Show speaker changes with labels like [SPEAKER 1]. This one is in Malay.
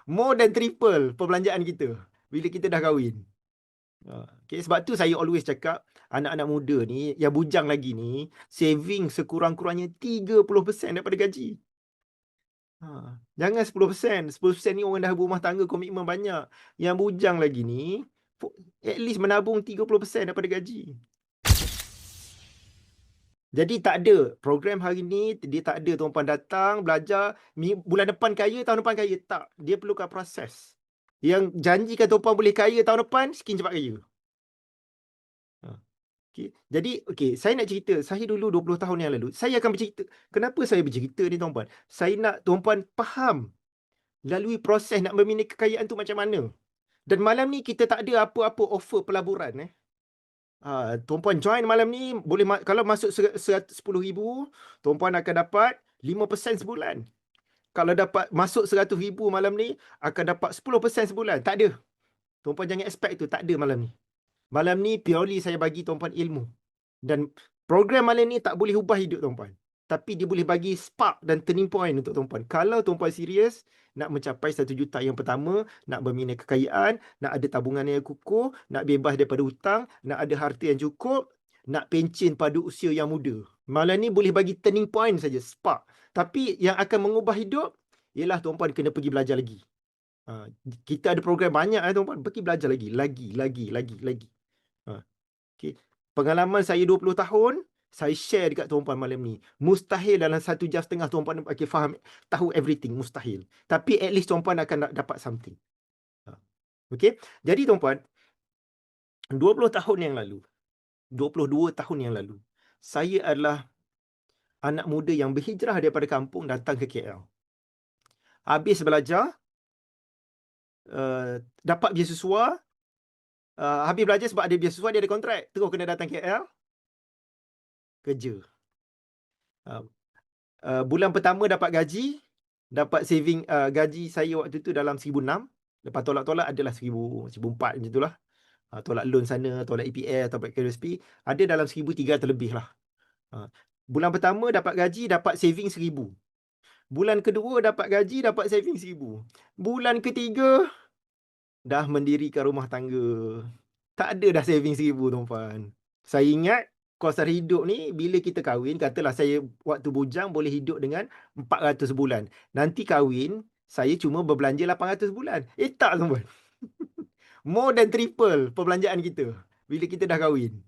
[SPEAKER 1] More than triple perbelanjaan kita bila kita dah kahwin. Okay, sebab tu saya always cakap anak-anak muda ni yang bujang lagi ni saving sekurang-kurangnya 30% daripada gaji. Jangan 10%. 10% ni orang dah berumah tangga, komitmen banyak. Yang bujang lagi ni at least menabung 30% daripada gaji. Jadi tak ada program hari ni, dia tak ada tuan-puan datang belajar bulan depan kaya, tahun depan kaya. Tak, dia perlukan proses. Yang janjikan tuan-puan boleh kaya tahun depan, skin cepat kaya. Okay. Jadi, saya nak cerita. Saya dulu 20 tahun yang lalu, saya akan bercerita. Kenapa saya bercerita ni tuan-puan? Saya nak tuan-puan faham lalui proses nak membina kekayaan tu macam mana. Dan malam ni kita tak ada apa-apa offer pelaburan. Tuan-puan join malam ni, boleh kalau masuk 10,000, tuan-puan akan dapat 5% sebulan. Kalau dapat masuk 100,000 malam ni, akan dapat 10% sebulan. Tak ada. Tuan-puan jangan expect tu. Tak ada malam ni. Malam ni purely saya bagi tuan-puan ilmu. Dan program malam ni tak boleh ubah hidup tuan-puan. Tapi dia boleh bagi spark dan turning point untuk tuan-puan. Kalau tuan-puan serius nak mencapai 1 juta yang pertama, nak membina kekayaan, nak ada tabungan yang kukuh, nak bebas daripada hutang, nak ada harta yang cukup, nak pencen pada usia yang muda. Malam ni boleh bagi turning point saja, spark. Tapi yang akan mengubah hidup ialah tuan-puan kena pergi belajar lagi. Kita ada program banyak tuan-puan, pergi belajar lagi. Okay. Pengalaman saya 20 tahun, saya share dekat tuan-puan malam ni. Mustahil dalam 1.5 jam tuan-puan faham, tahu everything. Mustahil. Tapi at least tuan-puan akan dapat something. Okay. Jadi tuan-puan, 20 tahun yang lalu, 22 tahun yang lalu, saya adalah anak muda yang berhijrah daripada kampung datang ke KL. Habis belajar, dapat beasiswa. Habis belajar sebab ada beasiswa, dia ada kontrak. Terus kena datang KL, kerja. Bulan pertama dapat gaji, dapat saving gaji saya waktu tu dalam 1,600. Lepas tolak-tolak adalah 1,400 macam tu lah. Tolak loan sana, tolak EPF, tolak KSP, ada dalam 1,300 lebih lah. Bulan pertama dapat gaji, dapat saving 1,000. Bulan kedua dapat gaji, dapat saving 1,000. Bulan ketiga dah mendirikan rumah tangga. Tak ada dah saving 1,000 tuan-puan. Saya ingat kos hidup ni, bila kita kahwin, katalah saya waktu bujang boleh hidup dengan 400 sebulan. Nanti kahwin, saya cuma berbelanja 800 sebulan. Tak tuan-puan. More than triple perbelanjaan kita bila kita dah kahwin.